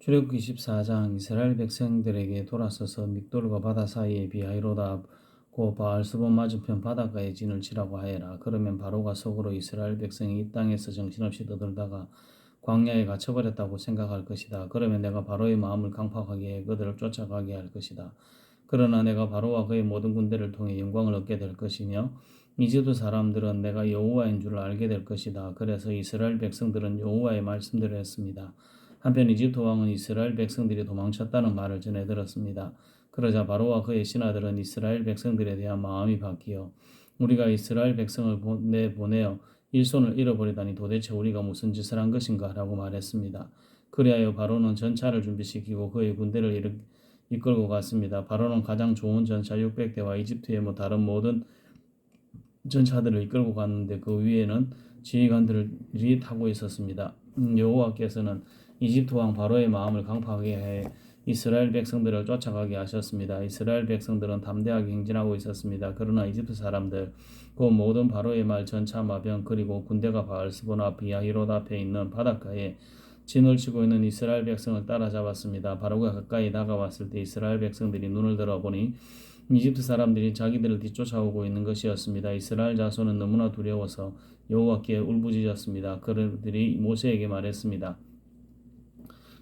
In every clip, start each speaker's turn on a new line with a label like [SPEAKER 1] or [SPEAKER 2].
[SPEAKER 1] 출애굽기 14장. 이스라엘 백성들에게 돌아서서 믹돌과 바다 사이에 비하이로다고 바알스본 맞은편 바닷가에 진을 치라고 하여라. 그러면 바로가 속으로 이스라엘 백성이 이 땅에서 정신없이 떠들다가 광야에 갇혀버렸다고 생각할 것이다. 그러면 내가 바로의 마음을 강팍하게 해 그들을 쫓아가게 할 것이다. 그러나 내가 바로와 그의 모든 군대를 통해 영광을 얻게 될 것이며 이집트 사람들은 내가 여호와인 줄 알게 될 것이다. 그래서 이스라엘 백성들은 여호와의 말씀대로 했습니다. 한편 이집트 왕은 이스라엘 백성들이 도망쳤다는 말을 전해 들었습니다. 그러자 바로와 그의 신하들은 이스라엘 백성들에 대한 마음이 바뀌어 우리가 이스라엘 백성을 보내어 일손을 잃어버리다니 도대체 우리가 무슨 짓을 한 것인가 라고 말했습니다. 그리하여 바로는 전차를 준비시키고 그의 군대를 이끌고 갔습니다. 바로는 가장 좋은 전차 600대와 이집트의 다른 모든 전차들을 이끌고 갔는데 그 위에는 지휘관들이 타고 있었습니다. 여호와께서는 이집트 왕 바로의 마음을 강팍하게 해 이스라엘 백성들을 쫓아가게 하셨습니다. 이스라엘 백성들은 담대하게 행진하고 있었습니다. 그러나 이집트 사람들, 그 모든 바로의 말 전차 마병 그리고 군대가 바알스본 앞 비하히롯 앞에 있는 바닷가에 진을 치고 있는 이스라엘 백성을 따라잡았습니다. 바로가 가까이 다가왔을 때 이스라엘 백성들이 눈을 들어보니 이집트 사람들이 자기들을 뒤쫓아오고 있는 것이었습니다. 이스라엘 자손은 너무나 두려워서 여호와께 울부짖었습니다. 그들이 모세에게 말했습니다.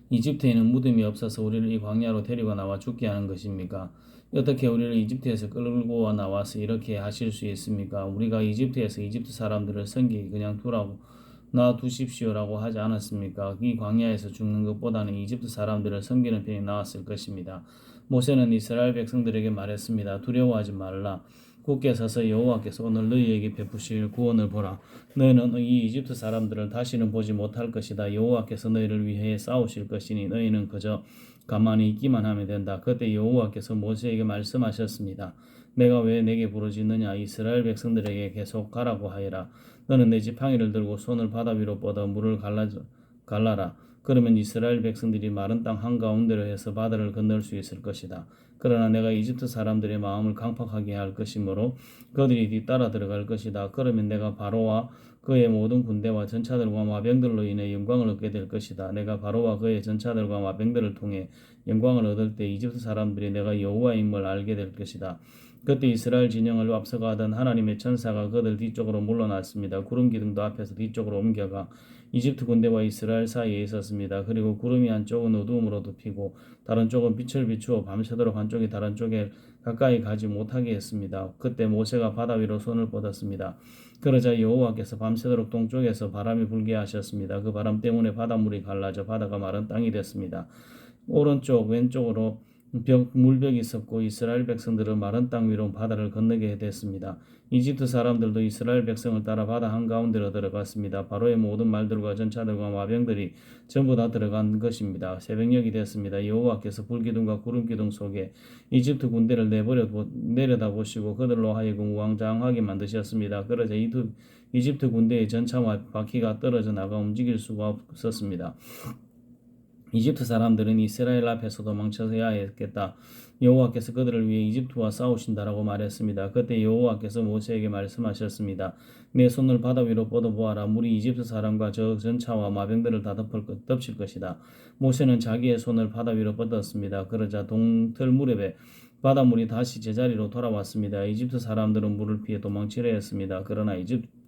[SPEAKER 1] 이집트에는 무덤이 없어서 우리를 이 광야로 데리고 나와 죽게 하는 것입니까? 어떻게 우리를 이집트에서 끌고 나와서 이렇게 하실 수 있습니까? 우리가 이집트에서 이집트 사람들을 섬기기 그냥 놔두십시오라고 하지 않았습니까? 이 광야에서 죽는 것보다는 이집트 사람들을 섬기는 편이 나았을 것입니다. 모세는 이스라엘 백성들에게 말했습니다. 두려워하지 말라. 굳게 서서 여호와께서 오늘 너희에게 베푸실 구원을 보라. 너희는 이 이집트 사람들을 다시는 보지 못할 것이다. 여호와께서 너희를 위해 싸우실 것이니 너희는 그저 가만히 있기만 하면 된다. 그때 여호와께서 모세에게 말씀하셨습니다. 내가 왜 내게 부르짖느냐? 이스라엘 백성들에게 계속 가라고 하여라. 너는 내 지팡이를 들고 손을 바다 위로 뻗어 물을 갈라라. 그러면 이스라엘 백성들이 마른 땅 한가운데로 해서 바다를 건널 수 있을 것이다. 그러나 내가 이집트 사람들의 마음을 강팍하게 할 것이므로 그들이 뒤따라 들어갈 것이다. 그러면 내가 바로와 그의 모든 군대와 전차들과 마병들로 인해 영광을 얻게 될 것이다. 내가 바로와 그의 전차들과 마병들을 통해 영광을 얻을 때 이집트 사람들이 내가 여호와임을 알게 될 것이다. 그때 이스라엘 진영을 앞서가던 하나님의 천사가 그들 뒤쪽으로 물러났습니다. 구름 기둥도 앞에서 뒤쪽으로 옮겨가 이집트 군대와 이스라엘 사이에 있었습니다. 그리고 구름이 한쪽은 어두움으로 덮이고 다른 쪽은 빛을 비추어 밤새도록 한쪽이 다른 쪽에 가까이 가지 못하게 했습니다. 그때 모세가 바다 위로 손을 뻗었습니다. 그러자 여호와께서 밤새도록 동쪽에서 바람이 불게 하셨습니다. 그 바람 때문에 바닷물이 갈라져 바다가 마른 땅이 됐습니다. 오른쪽 왼쪽으로 물벽이 있었고 이스라엘 백성들은 마른 땅 위로 바다를 건너게 됐습니다. 이집트 사람들도 이스라엘 백성을 따라 바다 한가운데로 들어갔습니다. 바로의 모든 말들과 전차들과 마병들이 전부 다 들어간 것입니다. 새벽녘이 됐습니다. 여호와께서 불기둥과 구름기둥 속에 이집트 군대를 내려다보시고 그들로 하여금 우왕좌왕하게 만드셨습니다. 그러자 이집트 군대의 전차와 바퀴가 떨어져 나가 움직일 수가 없었습니다. 이집트 사람들은 이스라엘 앞에서 도망쳐야 했겠다. 여호와께서 그들을 위해 이집트와 싸우신다라고 말했습니다. 그때 여호와께서 모세에게 말씀하셨습니다. 내 손을 바다 위로 뻗어보아라. 물이 이집트 사람과 저 전차와 마병들을 다 덮칠 것이다. 모세는 자기의 손을 바다 위로 뻗었습니다. 그러자 동틀 무렵에 바닷물이 다시 제자리로 돌아왔습니다. 이집트 사람들은 물을 피해 도망치려 했습니다. 그러나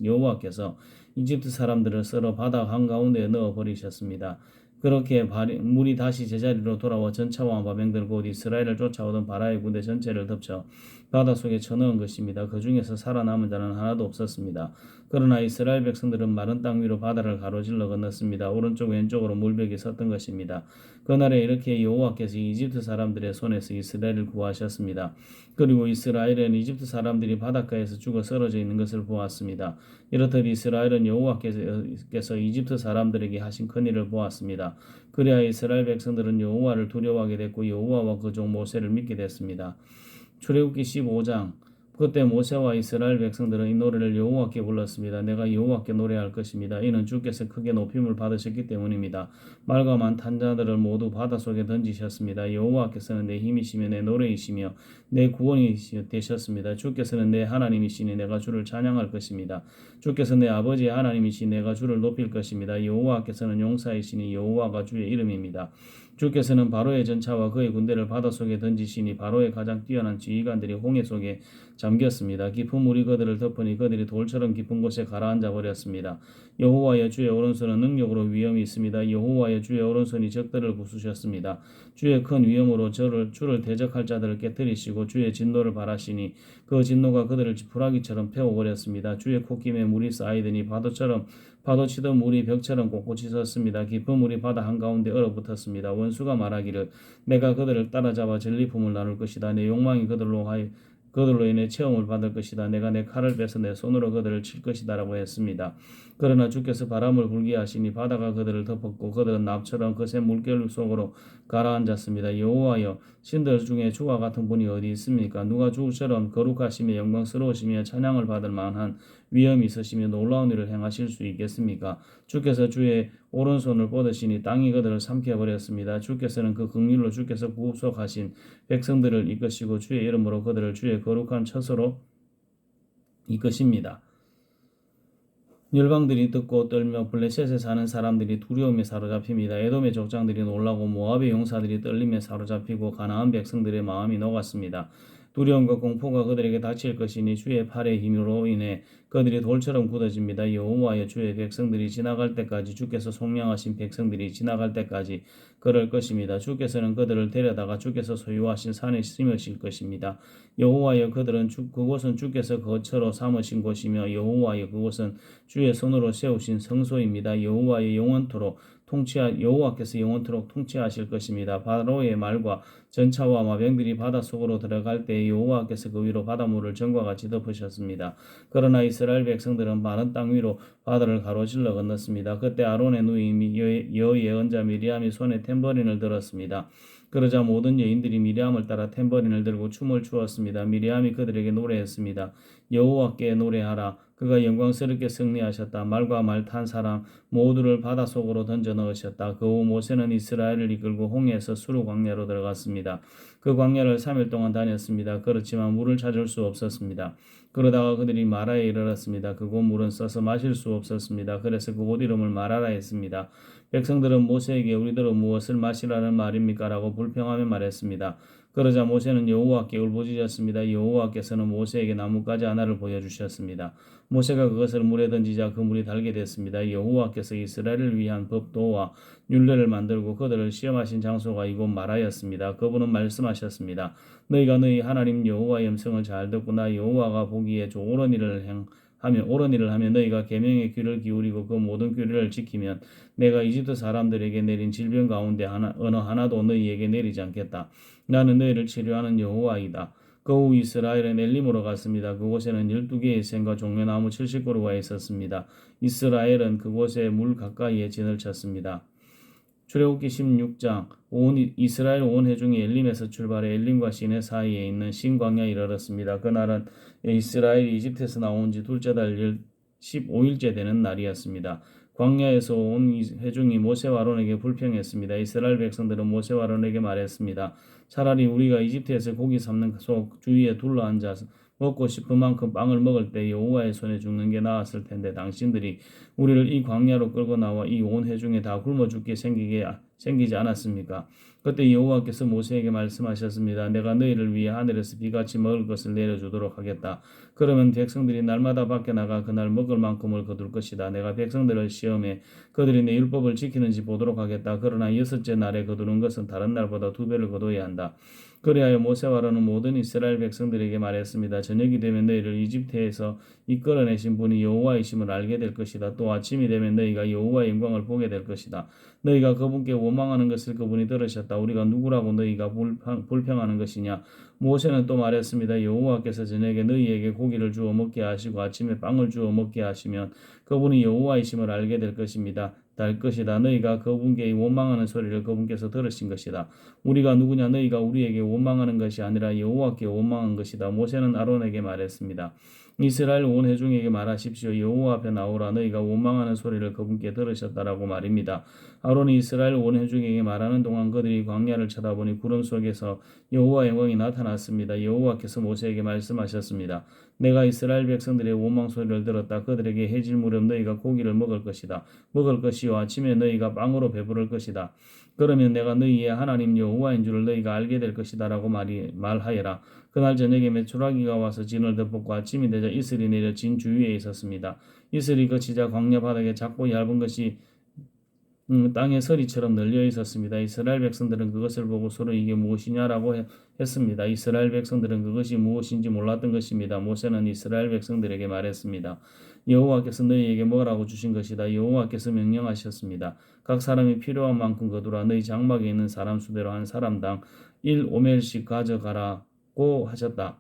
[SPEAKER 1] 여호와께서 이집트 사람들을 썰어 바다 한가운데에 넣어버리셨습니다. 그렇게 물이 다시 제자리로 돌아와 전차와 마병들 곧 이스라엘을 쫓아오던 바라의 군대 전체를 덮쳐 바닷속에 쳐넣은 것입니다. 그 중에서 살아남은 자는 하나도 없었습니다. 그러나 이스라엘 백성들은 마른 땅 위로 바다를 가로질러 건넜습니다. 오른쪽 왼쪽으로 물벽이 섰던 것입니다. 그날에 이렇게 여호와께서 이집트 사람들의 손에서 이스라엘을 구하셨습니다. 그리고 이스라엘은 이집트 사람들이 바닷가에서 죽어 쓰러져 있는 것을 보았습니다. 이렇듯 이스라엘은 여호와께서 이집트 사람들에게 하신 큰일을 보았습니다. 그래야 이스라엘 백성들은 여호와를 두려워하게 됐고 여호와와 그 종 모세를 믿게 됐습니다. 출애굽기 15장. 그때 모세와 이스라엘 백성들은 이 노래를 여호와께 불렀습니다. 내가 여호와께 노래할 것입니다. 이는 주께서 크게 높임을 받으셨기 때문입니다. 말과 많은 자들을 모두 바닷속에 던지셨습니다. 여호와께서는 내 힘이시며 내 노래이시며 내 구원이 되셨습니다. 주께서는 내 하나님이시니 내가 주를 찬양할 것입니다. 주께서 내 아버지의 하나님이시니 내가 주를 높일 것입니다. 여호와께서는 용사이시니 여호와가 주의 이름입니다. 주께서는 바로의 전차와 그의 군대를 바닷속에 던지시니 바로의 가장 뛰어난 지휘관들이 홍해 속에 잠겼습니다. 깊은 물이 그들을 덮으니 그들이 돌처럼 깊은 곳에 가라앉아 버렸습니다. 여호와의 주의 오른손은 능력으로 위엄이 있습니다. 여호와의 주의 오른손이 적들을 부수셨습니다. 주의 큰 위엄으로 주를 대적할 자들을 깨뜨리시고 주의 진노를 발하시니 그 진노가 그들을 지푸라기처럼 태워버렸습니다. 주의 콧김에 물이 쌓이더니 파도 치던 물이 벽처럼 꼿꼿이 섰습니다. 깊은 물이 바다 한가운데 얼어붙었습니다. 원수가 말하기를 내가 그들을 따라잡아 전리품을 나눌 것이다. 내 욕망이 그들로 인해 체험을 받을 것이다. 내가 내 칼을 빼서 내 손으로 그들을 칠 것이다 라고 했습니다. 그러나 주께서 바람을 불게 하시니 바다가 그들을 덮었고 그들은 납처럼 거센 물결 속으로 가라앉았습니다. 여호와여, 신들 중에 주와 같은 분이 어디 있습니까? 누가 주처럼 거룩하시며 영광스러우시며 찬양을 받을 만한 위엄이 있으시며 놀라운 일을 행하실 수 있겠습니까? 주께서 주의 오른손을 뻗으시니 땅이 그들을 삼켜버렸습니다. 주께서는 그 긍휼로 주께서 구속하신 백성들을 이끄시고 주의 이름으로 그들을 주의 거룩한 처소로 이끄십니다. 열방들이 듣고 떨며 블레셋에 사는 사람들이 두려움에 사로잡힙니다. 에돔의 족장들이 놀라고 모압의 용사들이 떨림에 사로잡히고 가나안 백성들의 마음이 녹았습니다. 두려움과 공포가 그들에게 닥칠 것이니 주의 팔의 힘으로 인해 그들이 돌처럼 굳어집니다. 여호와의 주의 백성들이 지나갈 때까지 주께서 속량하신 백성들이 지나갈 때까지 그럴 것입니다. 주께서는 그들을 데려다가 주께서 소유하신 산에 심으실 것입니다. 여호와여, 그곳은 주께서 거처로 삼으신 곳이며 여호와여, 그곳은 주의 손으로 세우신 성소입니다. 여호와께서 영원토록 통치하실 것입니다. 바로의 말과 전차와 마병들이 바닷속으로 들어갈 때 여호와께서 그 위로 바닷물을 전과 같이 덮으셨습니다. 그러나 이스라엘 백성들은 마른 땅 위로 바다를 가로질러 건넜습니다. 그때 아론의 누이 여예언자 미리암이 손에 탬버린을 들었습니다. 그러자 모든 여인들이 미리암을 따라 탬버린을 들고 춤을 추었습니다. 미리암이 그들에게 노래했습니다. 여호와께 노래하라. 그가 영광스럽게 승리하셨다. 말과 말 탄 사람 모두를 바닷속으로 던져 넣으셨다. 그 후 모세는 이스라엘을 이끌고 홍해에서 수르 광야로 들어갔습니다. 그 광야를 3일 동안 다녔습니다. 그렇지만 물을 찾을 수 없었습니다. 그러다가 그들이 마라에 이르렀습니다. 그곳 물은 써서 마실 수 없었습니다. 그래서 그곳 이름을 마라라 했습니다. 백성들은 모세에게 우리들은 무엇을 마시라는 말입니까? 라고 불평하며 말했습니다. 그러자 모세는 여호와께 울부짖었습니다. 여호와께서는 모세에게 나뭇가지 하나를 보여주셨습니다. 모세가 그것을 물에 던지자 그 물이 달게 됐습니다. 여호와께서 이스라엘을 위한 법도와 율례를 만들고 그들을 시험하신 장소가 이곳 마라였습니다. 그분은 말씀하셨습니다. 너희가 너희 하나님 여호와의 음성을 잘 듣구나. 여호와가 보기에 옳은 일을 하며 너희가 계명의 귀를 기울이고 그 모든 규례를 지키면 내가 이집트 사람들에게 내린 질병 가운데 어느 하나도 너희에게 내리지 않겠다. 나는 너희를 치료하는 여호와이다. 그 후 이스라엘은 엘림으로 갔습니다. 그곳에는 12개의 샘과 종려나무 70그루가 있었습니다. 이스라엘은 그곳에 물 가까이에 진을 쳤습니다. 출애굽기 16장 이스라엘 온 회중이 엘림에서 출발해 엘림과 시내 사이에 있는 신광야에 이르렀습니다. 그날은 이스라엘이 이집트에서 나온 지 둘째 달 15일째 되는 날이었습니다. 광야에서 온 회중이 모세와 아론에게 불평했습니다. 이스라엘 백성들은 모세와 아론에게 말했습니다. 차라리 우리가 이집트에서 고기 삶는 속 주위에 둘러앉아서 먹고 싶은 만큼 빵을 먹을 때 여호와의 손에 죽는 게 나았을 텐데 당신들이 우리를 이 광야로 끌고 나와 이 온 회중에 다 굶어 죽게 생기지 않았습니까? 그때 여호와께서 모세에게 말씀하셨습니다. 내가 너희를 위해 하늘에서 비같이 먹을 것을 내려주도록 하겠다. 그러면 백성들이 날마다 밖에 나가 그날 먹을 만큼을 거둘 것이다. 내가 백성들을 시험해 그들이 내 율법을 지키는지 보도록 하겠다. 그러나 6째 날에 거두는 것은 다른 날보다 2배를 거둬야 한다. 그리하여 모세와 아론은 모든 이스라엘 백성들에게 말했습니다. 저녁이 되면 너희를 이집트에서 이끌어내신 분이 여호와이심을 알게 될 것이다. 또 아침이 되면 너희가 여호와의 영광을 보게 될 것이다. 너희가 그분께 원망하는 것을 그분이 들으셨다. 우리가 누구라고 너희가 불평하는 것이냐. 모세는 또 말했습니다. 여호와께서 저녁에 너희에게 고기를 주어 먹게 하시고 아침에 빵을 주어 먹게 하시면 그분이 여호와이심을 알게 될 것입니다. 너희가 그분께 원망하는 소리를 그분께서 들으신 것이다. 우리가 누구냐? 너희가 우리에게 원망하는 것이 아니라 여호와께 원망한 것이다. 모세는 아론에게 말했습니다. 이스라엘 온 회중에게 말하십시오. 여호와 앞에 나오라. 너희가 원망하는 소리를 그분께 들으셨다라고 말입니다. 아론이 이스라엘 온 회중에게 말하는 동안 그들이 광야를 쳐다보니 구름 속에서 여호와의 영광이 나타났습니다. 여호와께서 모세에게 말씀하셨습니다. 내가 이스라엘 백성들의 원망 소리를 들었다. 그들에게 해질 무렵 너희가 고기를 먹을 것이요 아침에 너희가 빵으로 배부를 것이다. 그러면 내가 너희의 하나님 여호와인 줄을 너희가 알게 될 것이다라고 말하여라. 그날 저녁에 메추라기가 와서 진을 덮었고 아침이 되자 이슬이 내려 진 주위에 있었습니다. 이슬이 거치자 광야 바닥에 작고 얇은 것이 땅에 서리처럼 널려 있었습니다. 이스라엘 백성들은 그것을 보고 서로 이게 무엇이냐라고 했습니다. 이스라엘 백성들은 그것이 무엇인지 몰랐던 것입니다. 모세는 이스라엘 백성들에게 말했습니다. 여호와께서 너희에게 먹으라고 주신 것이다. 여호와께서 명령하셨습니다. 각 사람이 필요한 만큼 거두라. 너희 장막에 있는 사람 수대로 한 사람당 1오멜씩 가져가라고 하셨다.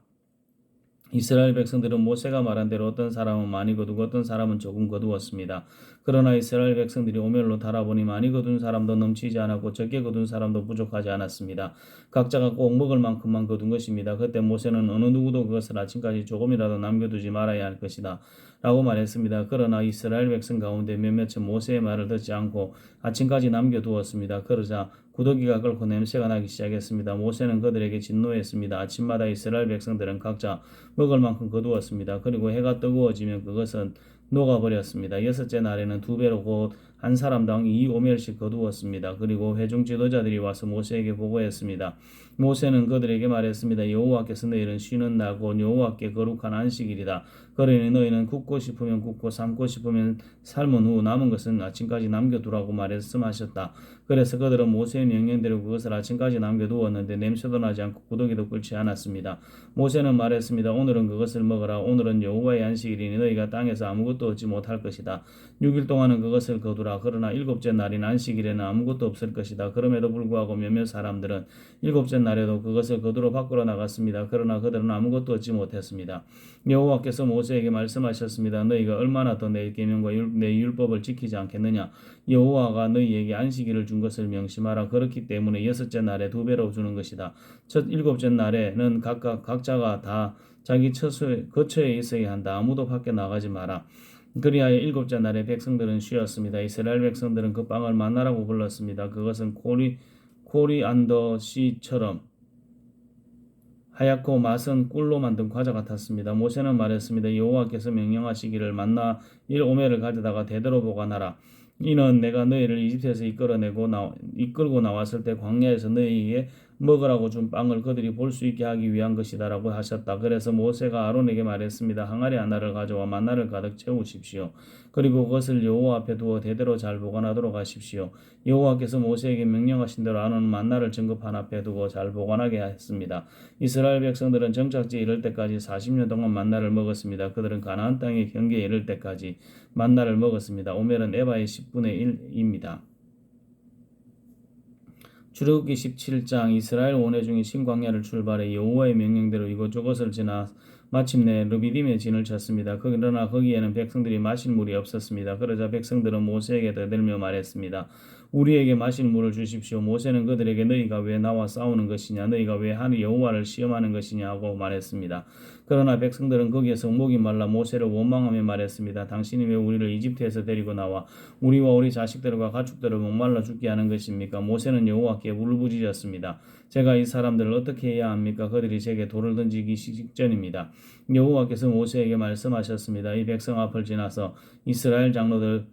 [SPEAKER 1] 이스라엘 백성들은 모세가 말한 대로 어떤 사람은 많이 거두고 어떤 사람은 조금 거두었습니다. 그러나 이스라엘 백성들이 오멜로 달아보니 많이 거둔 사람도 넘치지 않았고 적게 거둔 사람도 부족하지 않았습니다. 각자가 꼭 먹을 만큼만 거둔 것입니다. 그때 모세는 어느 누구도 그것을 아침까지 조금이라도 남겨두지 말아야 할 것이다 라고 말했습니다. 그러나 이스라엘 백성 가운데 몇몇은 모세의 말을 듣지 않고 아침까지 남겨두었습니다. 그러자 구더기가 끓고 냄새가 나기 시작했습니다. 모세는 그들에게 진노했습니다. 아침마다 이스라엘 백성들은 각자 먹을 만큼 거두었습니다. 그리고 해가 뜨거워지면 그것은 녹아버렸습니다. 여섯째 날에는 2배로 곧 한 사람당 2오멜씩 거두었습니다. 그리고 회중 지도자들이 와서 모세에게 보고했습니다. 모세는 그들에게 말했습니다. 여호와께서 너희는 쉬는 날고 여호와께 거룩한 안식일이다. 그러니 너희는 굽고 싶으면 굽고 삶고 싶으면 삶은 후 남은 것은 아침까지 남겨두라고 말씀하셨다. 그래서 그들은 모세의 명령대로 그것을 아침까지 남겨두었는데 냄새도 나지 않고 구더기도 끓지 않았습니다. 모세는 말했습니다. 오늘은 그것을 먹어라. 오늘은 여호와의 안식일이니 너희가 땅에서 아무것도 얻지 못할 것이다. 6일 동안은 그것을 거두라. 그러나 7째 날인 안식일에는 아무것도 없을 것이다. 그럼에도 불구하고 몇몇 사람들은 7째 날에도 그것을 거두러 밖으로 나갔습니다. 그러나 그들은 아무것도 얻지 못했습니다. 여호와께서 모세에게 말씀하셨습니다. 너희가 얼마나 더 내 계명과 내 율법을 지키지 않겠느냐. 여호와가 너희에게 안식일을 준 것을 명심하라. 그렇기 때문에 6째 날에 2배로 주는 것이다. 첫 7째 날에는 각자가 다 자기 거처에 있어야 한다. 아무도 밖에 나가지 마라. 그리하여 7째 날에 백성들은 쉬었습니다. 이스라엘 백성들은 그 빵을 만나라고 불렀습니다. 그것은 코리안더 씨처럼 하얗고 맛은 꿀로 만든 과자 같았습니다. 모세는 말했습니다. 여호와께서 명령하시기를 만나 1오멜을 가져다가 대대로 보관하라. 이는 내가 너희를 이집트에서 이끌고 나왔을 때 광야에서 너희에게 먹으라고 준 빵을 그들이 볼 수 있게 하기 위한 것이다라고 하셨다. 그래서 모세가 아론에게 말했습니다. 항아리 하나를 가져와 만나를 가득 채우십시오. 그리고 그것을 여호와 앞에 두어 대대로 잘 보관하도록 하십시오. 여호와께서 모세에게 명령하신 대로 아론은 만나를 증거판 앞에 두고 잘 보관하게 했습니다. 이스라엘 백성들은 정착지에 이를 때까지 40년 동안 만나를 먹었습니다. 그들은 가나안 땅의 경계에 이를 때까지 만나를 먹었습니다. 오멜은 에바의 10분의 1입니다. 출애굽기 17장 이스라엘 원회 중에 신광야를 출발해 여호와의 명령대로 이곳저곳을 지나 마침내 르비딤에 진을 쳤습니다. 그러나 거기에는 백성들이 마실 물이 없었습니다. 그러자 백성들은 모세에게 대들며 말했습니다. 우리에게 마실 물을 주십시오. 모세는 그들에게 너희가 왜 나와 싸우는 것이냐 너희가 왜 하늘 여호와를 시험하는 것이냐 하고 말했습니다. 그러나 백성들은 거기에서 목이 말라 모세를 원망하며 말했습니다. 당신이 왜 우리를 이집트에서 데리고 나와 우리와 우리 자식들과 가축들을 목말라 죽게 하는 것입니까? 모세는 여호와께 울부짖었습니다. 제가 이 사람들을 어떻게 해야 합니까? 그들이 제게 돌을 던지기 직전입니다. 여호와께서 모세에게 말씀하셨습니다. 이 백성 앞을 지나서 이스라엘 장로들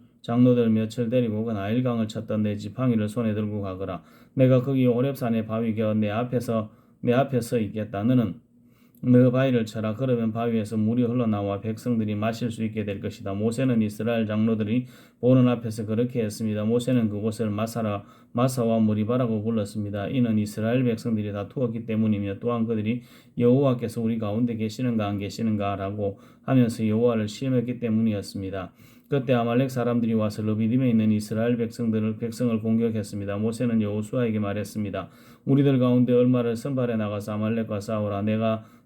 [SPEAKER 1] 몇을 데리고 그 나일강을 쳤던 내 지팡이를 손에 들고 가거라. 내가 거기 호렙산의 바위 곁 내 앞에 서 있겠다. 너는 너 바위를 쳐라. 그러면 바위에서 물이 흘러나와 백성들이 마실 수 있게 될 것이다. 모세는 이스라엘 장로들이 보는 앞에서 그렇게 했습니다. 모세는 그곳을 마사와 무리바라고 불렀습니다. 이는 이스라엘 백성들이 다투었기 때문이며 또한 그들이 여호와께서 우리 가운데 계시는가 안 계시는가 라고 하면서 여호와를 시험했기 때문이었습니다. 그때 아말렉 사람들이 와서 르비딤에 있는 이스라엘 백성을 공격했습니다. 모세는 여호수아에게 말했습니다. 우리들 가운데 얼마를 선발해 나가서 아말렉과 싸우라.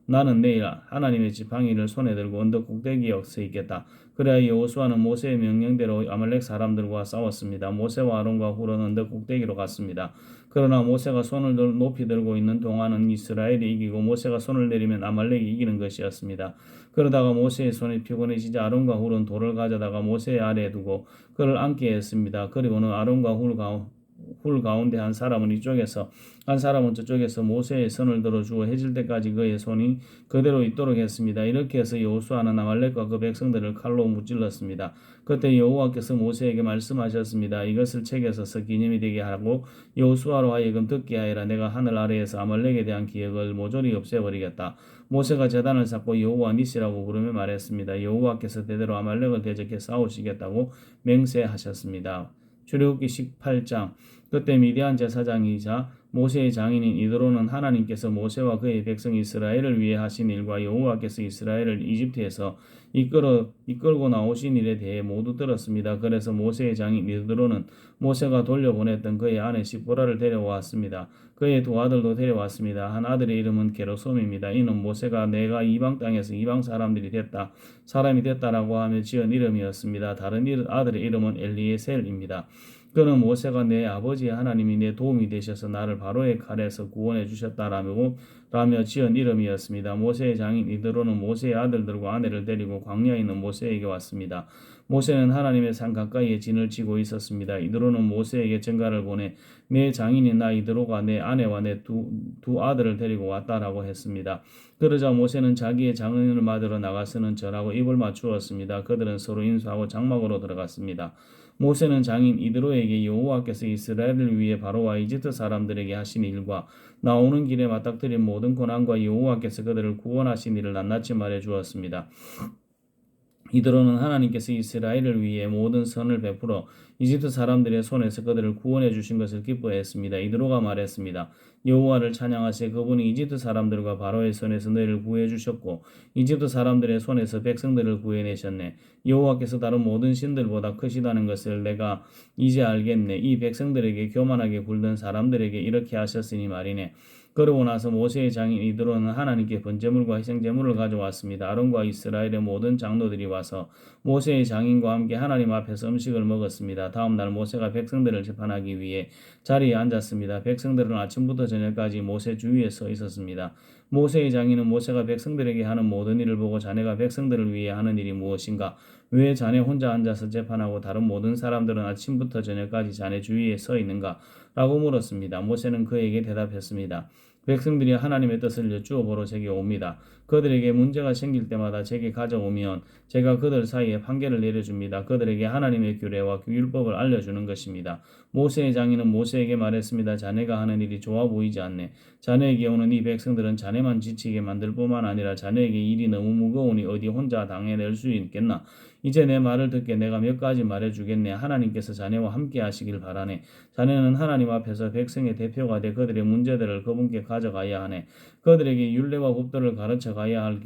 [SPEAKER 1] 나는 내일 하나님의 지팡이를 손에 들고 언덕 꼭대기에 서 있겠다. 그래야 여호수아는 모세의 명령대로 아말렉 사람들과 싸웠습니다. 모세와 아론과 훌은 언덕 꼭대기로 갔습니다. 그러나 모세가 손을 높이 들고 있는 동안은 이스라엘이 이기고 모세가 손을 내리면 아말렉이 이기는 것이었습니다. 그러다가 모세의 손이 피곤해지자 아론과 훌은 돌을 가져다가 모세의 아래에 두고 그를 앉게 했습니다. 그리고는 아론과 훌 훌 가운데 한 사람은 이쪽에서 한 사람은 저쪽에서 모세의 손을 들어주어 해질 때까지 그의 손이 그대로 있도록 했습니다. 이렇게 해서 여호수아는 아말렉과 그 백성들을 칼로 무찔렀습니다. 그때 여호와께서 모세에게 말씀하셨습니다. 이것을 책에서 써 기념이 되게 하고 여호수아로 하여금 듣게 하여라. 내가 하늘 아래에서 아말렉에 대한 기억을 모조리 없애버리겠다. 모세가 제단을 쌓고 여호와 니시라고 부르며 말했습니다. 여호와께서 대대로 아말렉을 대적해 싸우시겠다고 맹세하셨습니다. 출애굽기 18장. 그때 미디안 제사장이자 모세의 장인인 이드로는 하나님께서 모세와 그의 백성 이스라엘을 위해 하신 일과 여호와께서 이스라엘을 이집트에서 이끌고 나오신 일에 대해 모두 들었습니다. 그래서 모세의 장인 이드로는 모세가 돌려보냈던 그의 아내 시보라를 데려왔습니다. 그의 두 아들도 데려왔습니다. 한 아들의 이름은 게르솜입니다. 이는 모세가 내가 이방 땅에서 이방 사람이 됐다라고 하며 지은 이름이었습니다. 다른 아들의 이름은 엘리에셀입니다. 그는 모세가 내 아버지의 하나님이 내 도움이 되셔서 나를 바로의 칼에서 구원해 주셨다라며 지은 이름이었습니다. 모세의 장인 이드로는 모세의 아들들과 아내를 데리고 광야에 있는 모세에게 왔습니다. 모세는 하나님의 산 가까이에 진을 치고 있었습니다. 이드로는 모세에게 전가를 보내 내 장인인 나 이드로가 내 아내와 내 두 아들을 데리고 왔다라고 했습니다. 그러자 모세는 자기의 장인을 맞으러 나가서는 절하고 입을 맞추었습니다. 그들은 서로 인수하고 장막으로 들어갔습니다. 모세는 장인 이드로에게 여호와께서 이스라엘을 위해 바로와 이집트 사람들에게 하신 일과 나오는 길에 맞닥뜨린 모든 고난과 여호와께서 그들을 구원하신 일을 낱낱이 말해 주었습니다. 이드로는 하나님께서 이스라엘을 위해 모든 선을 베풀어 이집트 사람들의 손에서 그들을 구원해 주신 것을 기뻐했습니다. 이드로가 말했습니다. 여호와를 찬양하세. 그분이 이집트 사람들과 바로의 손에서 너희를 구해 주셨고 이집트 사람들의 손에서 백성들을 구해내셨네. 여호와께서 다른 모든 신들보다 크시다는 것을 내가 이제 알겠네. 이 백성들에게 교만하게 굴던 사람들에게 이렇게 하셨으니 말이네. 그러고 나서 모세의 장인 이드로는 하나님께 번제물과 희생제물을 가져왔습니다. 아론과 이스라엘의 모든 장로들이 와서 모세의 장인과 함께 하나님 앞에서 음식을 먹었습니다. 다음 날 모세가 백성들을 재판하기 위해 자리에 앉았습니다. 백성들은 아침부터 저녁까지 모세 주위에 서 있었습니다. 모세의 장인은 모세가 백성들에게 하는 모든 일을 보고 자네가 백성들을 위해 하는 일이 무엇인가? 왜 자네 혼자 앉아서 재판하고 다른 모든 사람들은 아침부터 저녁까지 자네 주위에 서 있는가? 라고 물었습니다. 모세는 그에게 대답했습니다. 백성들이 하나님의 뜻을 여쭈어 보러 제게 옵니다. 그들에게 문제가 생길 때마다 제게 가져오면 제가 그들 사이에 판결을 내려줍니다. 그들에게 하나님의 규례와 율법을 알려주는 것입니다. 모세의 장인은 모세에게 말했습니다. 자네가 하는 일이 좋아 보이지 않네. 자네에게 오는 이 백성들은 자네만 지치게 만들 뿐만 아니라 자네에게 일이 너무 무거우니 어디 혼자 당해낼 수 있겠나. 이제 내 말을 듣게 내가 몇 가지 말해주겠네. 하나님께서 자네와 함께 하시길 바라네. 자네는 하나님 앞에서 백성의 대표가 돼 그들의 문제들을 그분께 가져가야 하네. 그들에게 율례와 법도를 가르쳐 가야 할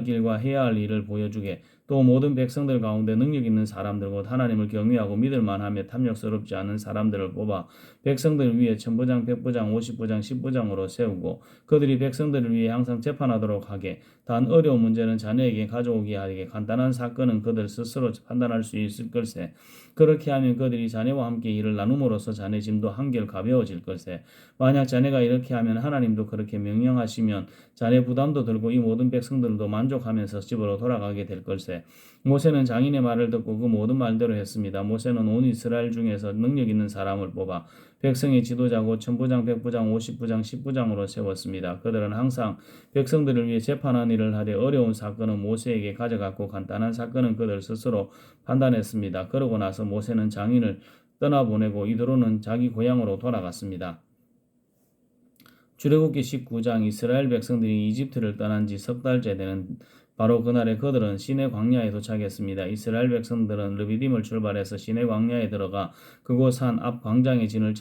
[SPEAKER 1] 길과 해야 할 일을 보여주게. 또 모든 백성들 가운데 능력 있는 사람들 곧 하나님을 경외하고 믿을만하며 탐욕스럽지 않은 사람들을 뽑아 백성들 위에 천부장, 백부장, 50부장, 10부장으로 세우고 그들이 백성들을 위해 항상 재판하도록 하게. 단 어려운 문제는 자네에게 가져오게 하게. 간단한 사건은 그들 스스로 판단할 수 있을 걸세. 그렇게 하면 그들이 자네와 함께 일을 나눔으로써 자네 짐도 한결 가벼워질 걸세. 만약 자네가 이렇게 하면 하나님도 그렇게 명령하시면 자네 부담도 들고 이 모든 백성들도 만족하면서 집으로 돌아가게 될 걸세. 모세는 장인의 말을 듣고 그 모든 말대로 했습니다. 모세는 온 이스라엘 중에서 능력 있는 사람을 뽑아 백성의 지도자고 천부장, 백부장, 50부장, 10부장으로 세웠습니다. 그들은 항상 백성들을 위해 재판한 일을 하되 어려운 사건은 모세에게 가져갔고 간단한 사건은 그들 스스로 판단했습니다. 그러고 나서 모세는 장인을 떠나보내고 이드로는 자기 고향으로 돌아갔습니다. 출애굽기 19장. 이스라엘 백성들이 이집트를 떠난 지 석 달째 되는 바로 그날에 그들은 시내 광야에 도착했습니다. 이스라엘 백성들은 르비딤을 출발해서 시내 광야에 들어가 그곳 산 앞 광야에 진을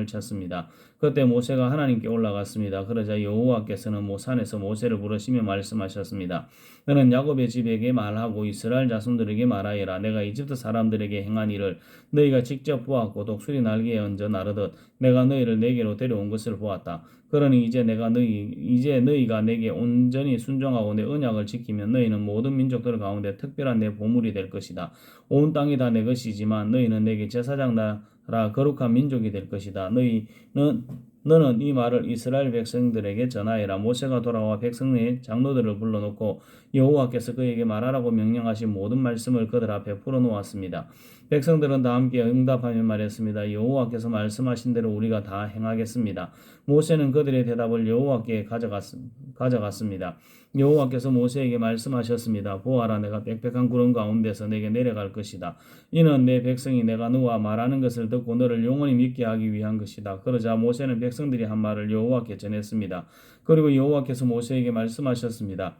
[SPEAKER 1] 쳤습니다. 그때 모세가 하나님께 올라갔습니다. 그러자 여호와께서는 산에서 모세를 부르시며 말씀하셨습니다. 너는 야곱의 집에게 말하고 이스라엘 자손들에게 말하여라. 내가 이집트 사람들에게 행한 일을 너희가 직접 보았고 독수리 날개에 얹어 나르듯 내가 너희를 내게로 데려온 것을 보았다. 그러니 이제 너희가 내게 온전히 순종하고 내 언약을 지키면 너희는 모든 민족들 가운데 특별한 내 보물이 될 것이다. 온 땅이 다 내 것이지만 너희는 내게 제사장 거룩한 민족이 될 것이다. 너는 이 말을 이스라엘 백성들에게 전하여라. 모세가 돌아와 백성의 장로들을 불러놓고 여호와께서 그에게 말하라고 명령하신 모든 말씀을 그들 앞에 풀어놓았습니다. 백성들은 다 함께 응답하며 말했습니다. 여호와께서 말씀하신 대로 우리가 다 행하겠습니다. 모세는 그들의 대답을 여호와께 가져갔습니다. 여호와께서 모세에게 말씀하셨습니다. 보아라, 내가 빽빽한 구름 가운데서 내게 내려갈 것이다. 이는 내 백성이 내가 너와 말하는 것을 듣고 너를 영원히 믿게 하기 위한 것이다. 그러자 모세는 백성들이 한 말을 여호와께 전했습니다. 그리고 여호와께서 모세에게 말씀하셨습니다.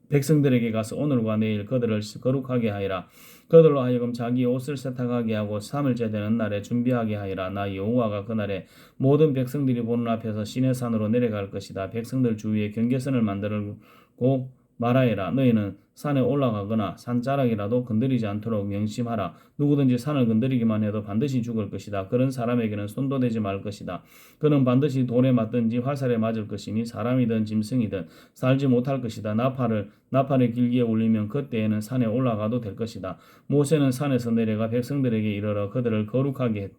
[SPEAKER 1] 백성들에게 가서 오늘과 내일 그들을 거룩하게 하리라. 그들로 하여금 자기 옷을 세탁하게 하고 3일째 되는 날에 준비하게 하리라. 나 여호와가 그날에 모든 백성들이 보는 앞에서 시내산으로 내려갈 것이다. 백성들 주위에 경계선을 만들고 말하여라. 너희는 산에 올라가거나 산자락이라도 건드리지 않도록 명심하라. 누구든지 산을 건드리기만 해도 반드시 죽을 것이다. 그런 사람에게는 손도 대지 말 것이다. 그는 반드시 돌에 맞든지 화살에 맞을 것이니 사람이든 짐승이든 살지 못할 것이다. 나팔을 길게 울리면 그때에는 산에 올라가도 될 것이다. 모세는 산에서 내려가 백성들에게 이르러 그들을 거룩하게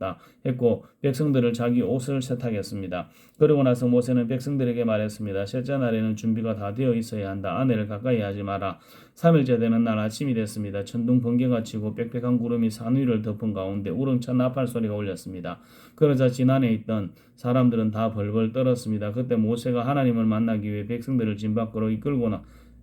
[SPEAKER 1] 했고 백성들을 자기 옷을 세탁했습니다. 그러고 나서 모세는 백성들에게 말했습니다. 셋째 날에는 준비가 다 되어 있어야 한다. 아내를 가까이 하지 마라. 3일째 되는 날 아침이 됐습니다. 천둥 번개가 치고 빽빽한 구름이 산 위를 덮은 가운데 우렁찬 나팔 소리가 울렸습니다. 그러자 지난해 있던 사람들은 다 벌벌 떨었습니다. 그때 모세가 하나님을 만나기 위해 백성들을 진 밖으로 이끌고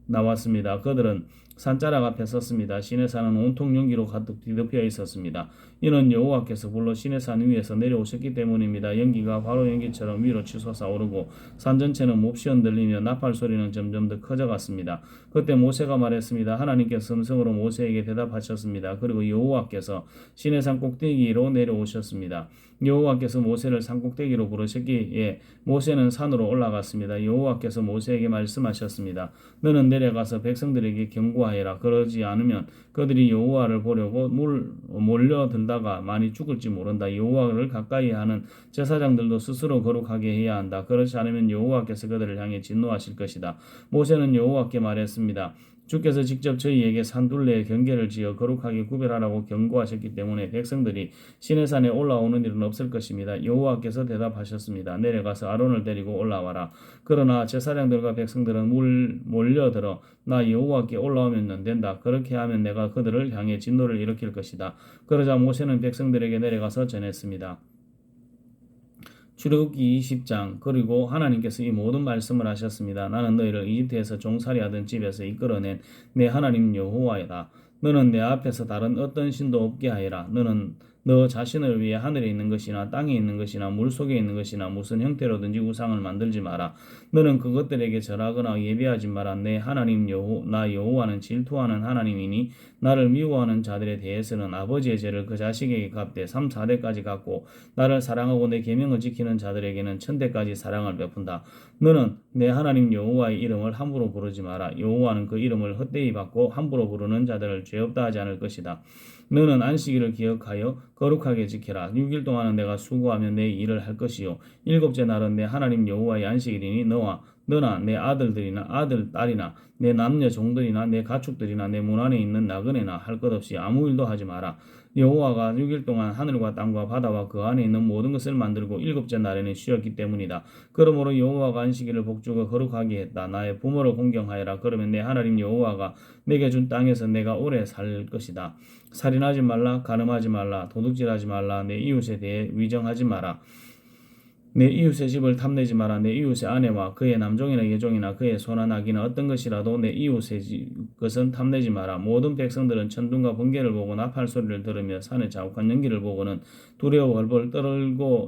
[SPEAKER 1] 나왔습니다. 그들은 산자락 앞에 섰습니다. 시내산은 온통 연기로 가득 뒤덮여 있었습니다. 이는 여호와께서 불러 시내산 위에서 내려오셨기 때문입니다. 연기가 바로 연기처럼 위로 치솟아 오르고 산 전체는 몹시 흔들리며 나팔 소리는 점점 더 커져갔습니다. 그때 모세가 말했습니다. 하나님께서 음성으로 모세에게 대답하셨습니다. 그리고 여호와께서 시내산 꼭대기로 내려오셨습니다. 여호와께서 모세를 산 꼭대기로 부르셨기에 모세는 산으로 올라갔습니다. 여호와께서 모세에게 말씀하셨습니다. 너는 내려가서 백성들에게 경고하여라. 그러지 않으면 그들이 여호와를 보려고 몰려들다가 많이 죽을지 모른다. 여호와를 가까이 하는 제사장들도 스스로 거룩하게 해야 한다. 그렇지 않으면 여호와께서 그들을 향해 진노하실 것이다. 모세는 여호와께 말했습니다. 주께서 직접 저희에게 산둘레의 경계를 지어 거룩하게 구별하라고 경고하셨기 때문에 백성들이 시내산에 올라오는 일은 없을 것입니다. 여호와께서 대답하셨습니다. 내려가서 아론을 데리고 올라와라. 그러나 제사장들과 백성들은 몰려들어 나 여호와께 올라오면 안 된다. 그렇게 하면 내가 그들을 향해 진노를 일으킬 것이다. 그러자 모세는 백성들에게 내려가서 전했습니다. 출애굽기 20장. 그리고 하나님께서 이 모든 말씀을 하셨습니다. 나는 너희를 이집트에서 종살이하던 집에서 이끌어낸 내 하나님 여호와이다. 너는 내 앞에서 다른 어떤 신도 없게 하여라. 너는 너 자신을 위해 하늘에 있는 것이나 땅에 있는 것이나 물속에 있는 것이나 무슨 형태로든지 우상을 만들지 마라. 너는 그것들에게 절하거나 예배하지 마라. 내 하나님 나 여호와는 질투하는 하나님이니 나를 미워하는 자들에 대해서는 아버지의 죄를 그 자식에게 갚되 3, 4대까지 갚고 나를 사랑하고 내 계명을 지키는 자들에게는 1000대까지 사랑을 베푼다. 너는 내 하나님 여호와의 이름을 함부로 부르지 마라. 여호와는 그 이름을 헛되이 받고 함부로 부르는 자들을 죄 없다 하지 않을 것이다. 너는 안식일을 기억하여 거룩하게 지키라. 6일 동안은 내가 수고하며 내 일을 할 것이요 7째 날은 내 하나님 여호와의 안식일이니 너나 내 아들들이나 딸이나 내 남녀 종들이나 내 가축들이나 내 문 안에 있는 나그네나 할 것 없이 아무 일도 하지 마라. 여호와가 6일 동안 하늘과 땅과 바다와 그 안에 있는 모든 것을 만들고 7째 날에는 쉬었기 때문이다. 그러므로 여호와가 안식일을 복주고 거룩하게 했다. 나의 부모를 공경하여라. 그러면 내 하나님 여호와가 내게 준 땅에서 내가 오래 살 것이다. 살인하지 말라. 간음하지 말라. 도둑질하지 말라. 내 이웃에 대해 위정하지 마라. 내 이웃의 집을 탐내지 마라. 내 이웃의 아내와 그의 남종이나 여종이나 그의 소나 나귀나 어떤 것이라도 내 이웃의 것은 탐내지 마라. 모든 백성들은 천둥과 번개를 보고 나팔 소리를 들으며 산의 자욱한 연기를 보고는 두려워 벌벌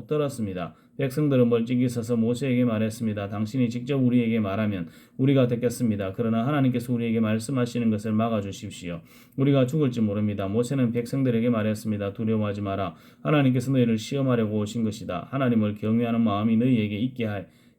[SPEAKER 1] 떨었습니다. 백성들은 멀찍이 서서 모세에게 말했습니다. 당신이 직접 우리에게 말하면 우리가 듣겠습니다. 그러나 하나님께서 우리에게 말씀하시는 것을 막아주십시오. 우리가 죽을지 모릅니다. 모세는 백성들에게 말했습니다. 두려워하지 마라. 하나님께서 너희를 시험하려고 오신 것이다. 하나님을 경외하는 마음이 너희에게 있게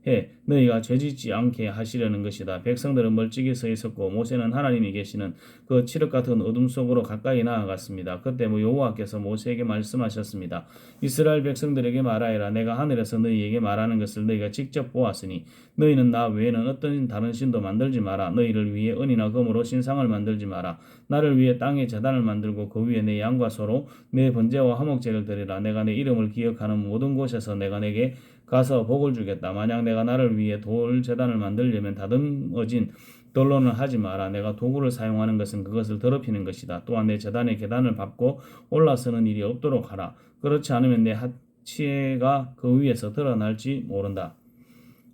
[SPEAKER 1] 해 너희가 죄짓지 않게 하시려는 것이다. 백성들은 멀찍이 서 있었고 모세는 하나님이 계시는 그 칠흑 같은 어둠 속으로 가까이 나아갔습니다. 그때 여호와께서 모세에게 말씀하셨습니다. 이스라엘 백성들에게 말하여라. 내가 하늘에서 너희에게 말하는 것을 너희가 직접 보았으니 너희는 나 외에는 어떤 다른 신도 만들지 마라. 너희를 위해 은이나 금으로 신상을 만들지 마라. 나를 위해 땅에 제단을 만들고 그 위에 내 양과 소로 내 번제와 화목제를 드리라. 내가 내 이름을 기억하는 모든 곳에서 내가 내게 가서 복을 주겠다. 만약 내가 나를 위해 돌 제단을 만들려면 다듬어진 돌로는 하지 마라. 내가 도구를 사용하는 것은 그것을 더럽히는 것이다. 또한 내 제단의 계단을 밟고 올라서는 일이 없도록 하라. 그렇지 않으면 내 하치가 그 위에서 드러날지 모른다.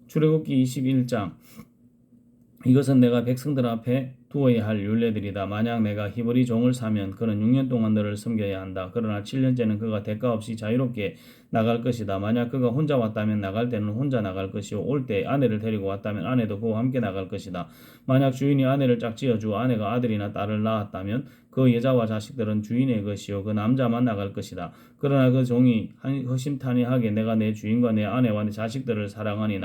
[SPEAKER 1] 출애굽기 21장. 이것은 내가 백성들 앞에 두어야 할 율례들이다. 만약 내가 히브리 종을 사면 그는 6년 동안 너를 섬겨야 한다. 그러나 7년째는 그가 대가 없이 자유롭게 나갈 것이다. 만약 그가 혼자 왔다면 나갈 때는 혼자 나갈 것이요 올 때 아내를 데리고 왔다면 아내도 그와 함께 나갈 것이다. 만약 주인이 아내를 짝지어주어 아내가 아들이나 딸을 낳았다면 그 여자와 자식들은 주인의 것이요 그 남자만 나갈 것이다. 그러나 그 종이 허심탄회하게 내가 내 주인과 내 아내와 내 자식들을 사랑하니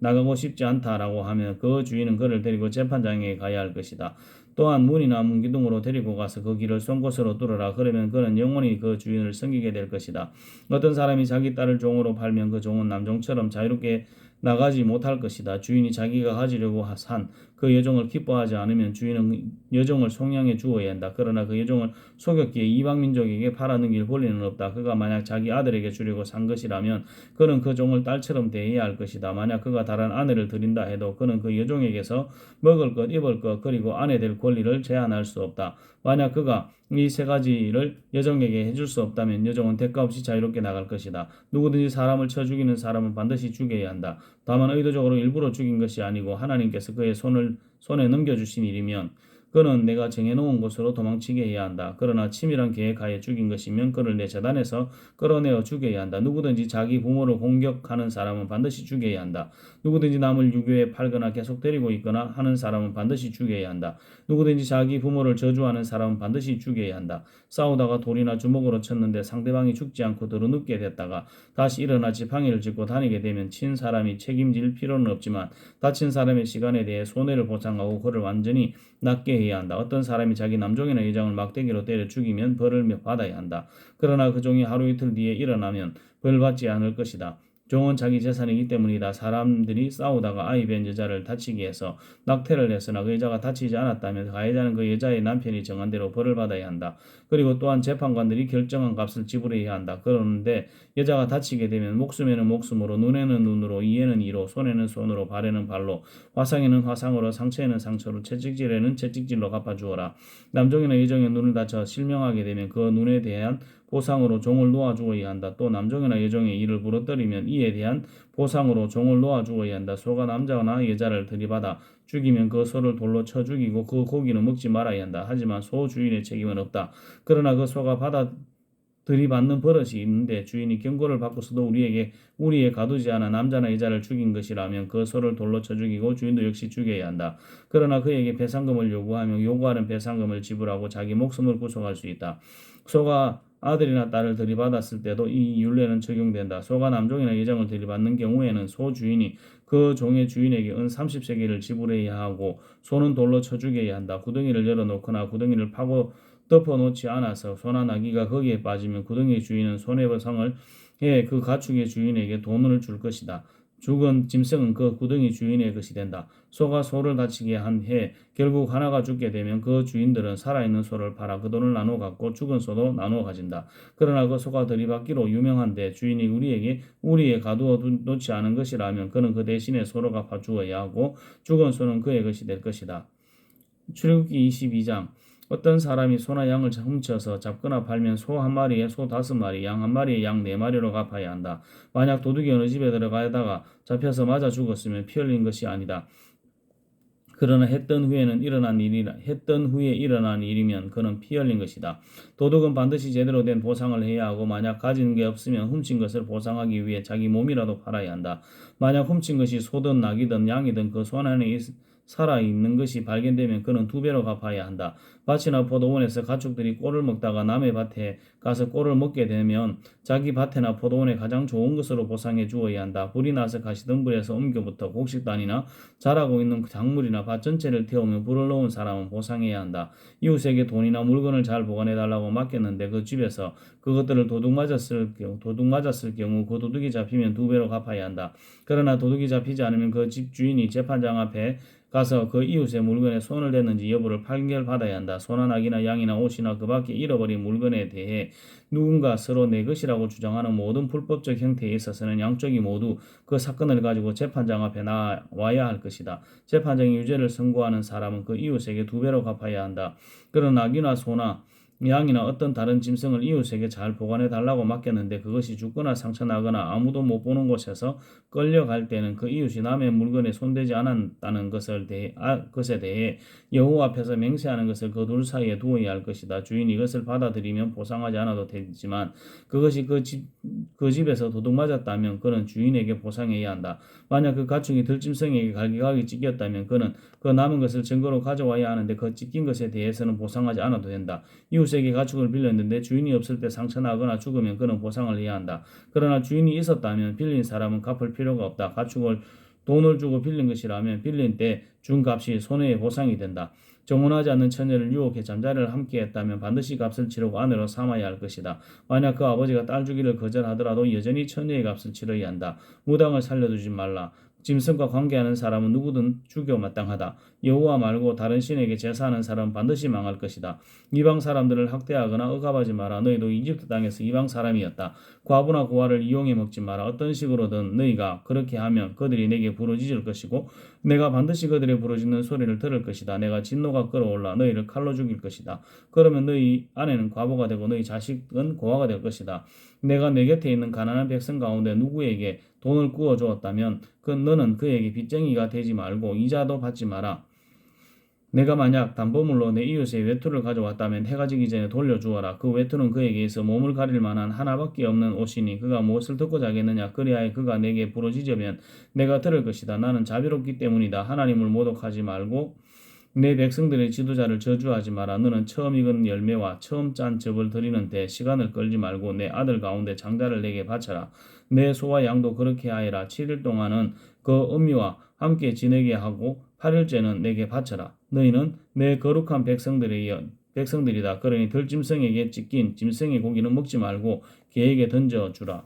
[SPEAKER 1] 나가고 싶지 않다라고 하면 그 주인은 그를 데리고 재판장에 가야 할 것이다. 또한 문이나 문기둥으로 데리고 가서 그 길을 송곳으로 뚫어라. 그러면 그는 영원히 그 주인을 섬기게 될 것이다. 어떤 사람이 자기 딸을 종으로 팔면 그 종은 남종처럼 자유롭게 나가지 못할 것이다. 주인이 자기가 가지려고 산 그 여종을 기뻐하지 않으면 주인은 여종을 송양해 주어야 한다. 그러나 그 여종을 속였기에 이방 민족에게 팔아넘길 권리는 없다. 그가 만약 자기 아들에게 주려고 산 것이라면 그는 그 종을 딸처럼 대해야 할 것이다. 만약 그가 다른 아내를 드린다 해도 그는 그 여종에게서 먹을 것, 입을 것, 그리고 아내 될 권리를 제한할 수 없다. 만약 그가 이 세 가지를 여종에게 해줄 수 없다면 여종은 대가 없이 자유롭게 나갈 것이다. 누구든지 사람을 쳐 죽이는 사람은 반드시 죽여야 한다. 다만 의도적으로 일부러 죽인 것이 아니고 하나님께서 그의 손에 넘겨주신 일이면 그는 내가 정해놓은 곳으로 도망치게 해야 한다. 그러나 치밀한 계획하에 죽인 것이면 그를 내 재단에서 끌어내어 죽여야 한다. 누구든지 자기 부모를 공격하는 사람은 반드시 죽여야 한다. 누구든지 남을 유교에 팔거나 계속 데리고 있거나 하는 사람은 반드시 죽여야 한다. 누구든지 자기 부모를 저주하는 사람은 반드시 죽여야 한다. 싸우다가 돌이나 주먹으로 쳤는데 상대방이 죽지 않고 드러눕게 됐다가 다시 일어나 지팡이를 짚고 다니게 되면 친 사람이 책임질 필요는 없지만 다친 사람의 시간에 대해 손해를 보상하고 그를 완전히 낫게 해야 한다. 어떤 사람이 자기 남종이나 여종을 막대기로 때려 죽이면 벌을 받아야 한다. 그러나 그 종이 하루 이틀 뒤에 일어나면 벌 받지 않을 것이다. 종은 자기 재산이기 때문이다. 사람들이 싸우다가 아이 뵌 여자를 다치게 해서 낙태를 했으나 그 여자가 다치지 않았다면 가해자는 그 여자의 남편이 정한 대로 벌을 받아야 한다. 그리고 또한 재판관들이 결정한 값을 지불해야 한다. 그런데 여자가 다치게 되면 목숨에는 목숨으로, 눈에는 눈으로, 이에는 이로, 손에는 손으로, 발에는 발로, 화상에는 화상으로, 상처에는 상처로, 채찍질에는 채찍질로 갚아주어라. 남종이나 여종의 눈을 다쳐 실명하게 되면 그 눈에 대한 보상으로 종을 놓아주어야 한다. 또 남종이나 여종의 이를 부러뜨리면 이에 대한 보상으로 종을 놓아주어야 한다. 소가 남자나 여자를 들이받아 죽이면 그 소를 돌로 쳐 죽이고 그 고기는 먹지 말아야 한다. 하지만 소 주인의 책임은 없다. 그러나 그 소가 들이받는 버릇이 있는데 주인이 경고를 받고서도 우리에 가두지 않아 남자나 여자를 죽인 것이라면 그 소를 돌로 쳐 죽이고 주인도 역시 죽여야 한다. 그러나 그에게 배상금을 요구하며 요구하는 배상금을 지불하고 자기 목숨을 구속할 수 있다. 소가 아들이나 딸을 들이받았을 때도 이 율례는 적용된다. 소가 남종이나 여종을 들이받는 경우에는 소 주인이 그 종의 주인에게 은 30세겔을 지불해야 하고 소는 돌로 쳐 죽여야 한다. 구덩이를 열어놓거나 구덩이를 파고 덮어놓지 않아서 소나 나귀가 거기에 빠지면 구덩이 주인은 손해배상을 해 그 가축의 주인에게 돈을 줄 것이다. 죽은 짐승은 그 구덩이 주인의 것이 된다. 소가 소를 다치게 한 해 결국 하나가 죽게 되면 그 주인들은 살아있는 소를 팔아 그 돈을 나눠 갖고 죽은 소도 나눠 가진다. 그러나 그 소가 들이받기로 유명한데 주인이 우리에 가두어 놓지 않은 것이라면 그는 그 대신에 소로 갚아 주어야 하고 죽은 소는 그의 것이 될 것이다. 출애굽기 22장. 어떤 사람이 소나 양을 훔쳐서 잡거나 팔면 소 한 마리에 소 5마리, 양 한 마리에 양 4마리로 갚아야 한다. 만약 도둑이 어느 집에 들어가다가 잡혀서 맞아 죽었으면 피 흘린 것이 아니다. 그러나 했던 후에 일어난 일이면 그는 피 흘린 것이다. 도둑은 반드시 제대로 된 보상을 해야 하고 만약 가진 게 없으면 훔친 것을 보상하기 위해 자기 몸이라도 팔아야 한다. 만약 훔친 것이 소든 낙이든 양이든 그 손 안에 살아있는 것이 발견되면 그는 2배로 갚아야 한다. 밭이나 포도원에서 가축들이 꼴을 먹다가 남의 밭에 가서 꼴을 먹게 되면 자기 밭이나 포도원에 가장 좋은 것으로 보상해 주어야 한다. 불이 나서 가시덤불에서 옮겨부터 곡식단이나 자라고 있는 작물이나 밭 전체를 태우며 불을 놓은 사람은 보상해야 한다. 이웃에게 돈이나 물건을 잘 보관해 달라고 맡겼는데 그 집에서 그것들을 도둑 맞았을 경우 그 도둑이 잡히면 2배로 갚아야 한다. 그러나 도둑이 잡히지 않으면 그 집 주인이 재판장 앞에 가서 그 이웃의 물건에 손을 댔는지 여부를 판결받아야 한다. 소나 낙이나 양이나 옷이나 그 밖에 잃어버린 물건에 대해 누군가 서로 내 것이라고 주장하는 모든 불법적 형태에 있어서는 양쪽이 모두 그 사건을 가지고 재판장 앞에 나와야 할 것이다. 재판장이 유죄를 선고하는 사람은 그 이웃에게 2배로 갚아야 한다. 그러나 낙이나 소나 양이나 어떤 다른 짐승을 이웃에게 잘 보관해 달라고 맡겼는데 그것이 죽거나 상처나거나 아무도 못 보는 곳에서 끌려갈 때는 그 이웃이 남의 물건에 손대지 않았다는 것에 대해 여호와 앞에서 맹세하는 것을 그 둘 사이에 두어야 할 것이다. 주인이 이것을 받아들이면 보상하지 않아도 되지만 그것이 그 집에서 도둑 맞았다면 그는 주인에게 보상해야 한다. 만약 그 가축이 들짐승에게 갈기갈기 찢겼다면 그는 그 남은 것을 증거로 가져와야 하는데 그 찢긴 것에 대해서는 보상하지 않아도 된다. 이웃에게 가축을 빌렸는데 주인이 없을 때 상처나거나 죽으면 그는 보상을 해야 한다. 그러나 주인이 있었다면 빌린 사람은 갚을 필요가 없다. 가축을 돈을 주고 빌린 것이라면 빌린 때 준 값이 손해의 보상이 된다. 정혼하지 않는 처녀를 유혹해 잠자리를 함께 했다면 반드시 값을 치르고 아내로 삼아야 할 것이다. 만약 그 아버지가 딸 주기를 거절하더라도 여전히 처녀의 값을 치러야 한다. 무당을 살려두지 말라. 짐승과 관계하는 사람은 누구든 죽여 마땅하다. 여호와 말고 다른 신에게 제사하는 사람은 반드시 망할 것이다. 이방 사람들을 학대하거나 억압하지 마라. 너희도 이집트 땅에서 이방 사람이었다. 과부나 고아를 이용해 먹지 마라. 어떤 식으로든 너희가 그렇게 하면 그들이 내게 부르짖을 것이고 내가 반드시 그들의 부르짖는 소리를 들을 것이다. 내가 진노가 끌어올라 너희를 칼로 죽일 것이다. 그러면 너희 아내는 과부가 되고 너희 자식은 고아가 될 것이다. 내가 내 곁에 있는 가난한 백성 가운데 누구에게 돈을 구워 주었다면 너는 그에게 빚쟁이가 되지 말고 이자도 받지 마라. 내가 만약 담보물로 내 이웃의 외투를 가져왔다면 해가 지기 전에 돌려주어라. 그 외투는 그에게 있어 몸을 가릴 만한 하나밖에 없는 옷이니 그가 무엇을 듣고 자겠느냐. 그리하여 그가 내게 부르짖으면 내가 들을 것이다. 나는 자비롭기 때문이다. 하나님을 모독하지 말고 내 백성들의 지도자를 저주하지 마라. 너는 처음 익은 열매와 처음 짠 즙을 드리는데 시간을 끌지 말고 내 아들 가운데 장자를 내게 바쳐라. 내 소와 양도 그렇게 하여라. 7일 동안은 그 어미와 함께 지내게 하고 8일째는 내게 바쳐라. 너희는 내 거룩한 백성들이다. 그러니 들짐승에게 찢긴 짐승의 고기는 먹지 말고 개에게 던져주라.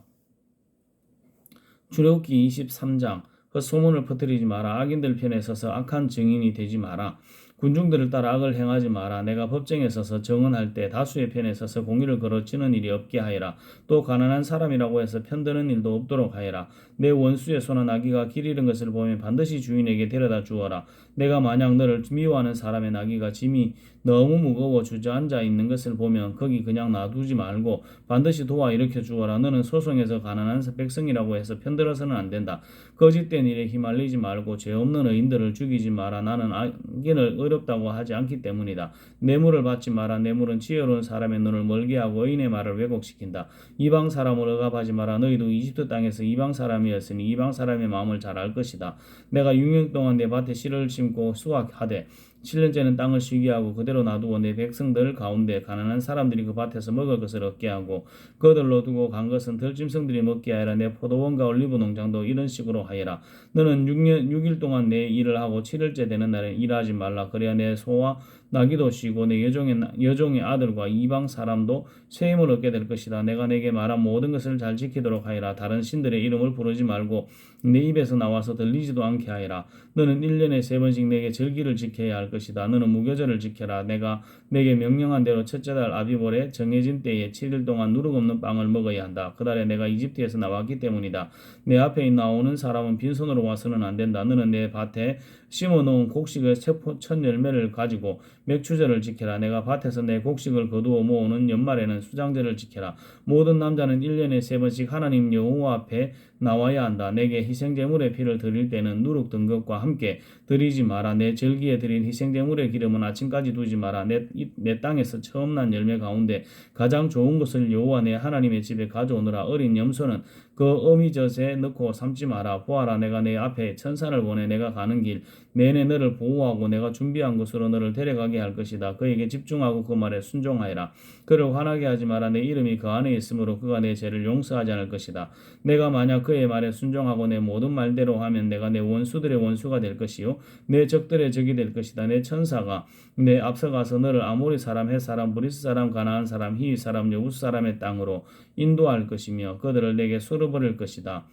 [SPEAKER 1] 출애굽기 23장 헛소문을 퍼뜨리지 마라. 악인들 편에 서서 악한 증인이 되지 마라. 군중들을 따라 악을 행하지 마라. 내가 법정에 서서 정언할 때 다수의 편에 서서 공의를 걸어치는 일이 없게 하여라. 또 가난한 사람이라고 해서 편드는 일도 없도록 하여라. 내 원수의 소나 나귀가 길 잃은 것을 보면 반드시 주인에게 데려다 주어라. 내가 만약 너를 미워하는 사람의 나귀가 짐이 너무 무거워 주저앉아 있는 것을 보면 거기 그냥 놔두지 말고 반드시 도와 일으켜 주어라. 너는 소송에서 가난한 백성이라고 해서 편들어서는 안 된다. 거짓된 일에 휘말리지 말고 죄 없는 의인들을 죽이지 마라. 나는 악인을 어렵다고 하지 않기 때문이다. 뇌물을 받지 마라. 뇌물은 지혜로운 사람의 눈을 멀게 하고 의인의 말을 왜곡시킨다. 이방 사람을 억압하지 마라. 너희도 이집트 땅에서 이방 사람이었으니 이방 사람의 마음을 잘 알 것이다. 내가 6년 동안 내 밭에 씨를 심고 수확하되 7년째는 땅을 쉬게 하고 그대로 놔두고 내 백성들 가운데 가난한 사람들이 그 밭에서 먹을 것을 얻게 하고 그들로 두고 간 것은 들짐승들이 먹게 하여라. 내 포도원과 올리브 농장도 이런 식으로 하여라. 너는 6일 동안 내 일을 하고 7일째 되는 날에 일하지 말라. 그래야 내 소와 나귀도 쉬고 내 여종의 아들과 이방 사람도 쇠임을 얻게 될 것이다. 내가 내게 말한 모든 것을 잘 지키도록 하여라. 다른 신들의 이름을 부르지 말고 내 입에서 나와서 들리지도 않게 하여라. 너는 1년에 3번씩 내게 절기를 지켜야 할 것이다. 너는 무교절을 지켜라. 내가 내게 명령한 대로 첫째 달 아비볼에 정해진 때에 7일 동안 누룩 없는 빵을 먹어야 한다. 그달에 내가 이집트에서 나왔기 때문이다. 내 앞에 나오는 사람은 빈손으로 와서는 안 된다. 너는 내 밭에 심어놓은 곡식의 첫 열매를 가지고 맥추절을 지켜라. 내가 밭에서 내 곡식을 거두어 모으는 연말에는 수장절을 지켜라. 모든 남자는 1년에 3번씩 하나님 여호와 앞에 나와야 한다. 내게 희생제물의 피를 드릴 때는 누룩 든 것과 함께 드리지 마라. 내 절기에 드린 희생제물의 기름은 아침까지 두지 마라. 내 땅에서 처음 난 열매 가운데 가장 좋은 것을 여호와 내 하나님의 집에 가져오느라. 어린 염소는 그 어미젖에 넣고 삼지 마라. 보아라, 내가 내 앞에 천사를 보내 내가 가는 길 내내 너를 보호하고 내가 준비한 곳으로 너를 데려가게 할 것이다. 그에게 집중하고 그 말에 순종하여라. 그를 화나게 하지 마라. 내 이름이 그 안에 있으므로 그가 내 죄를 용서하지 않을 것이다. 내가 만약 그의 말에 순종하고 내 모든 말대로 하면 내가 내 원수들의 원수가 될 것이요 내 적들의 적이 될 것이다. 내 천사가 내 앞서가서 너를 아모리 사람, 헷 사람, 브리스 사람, 가나안 사람, 히위 사람, 여부스 사람의 땅으로 인도할 것이며 그들을 내게 썰어버릴 것이다.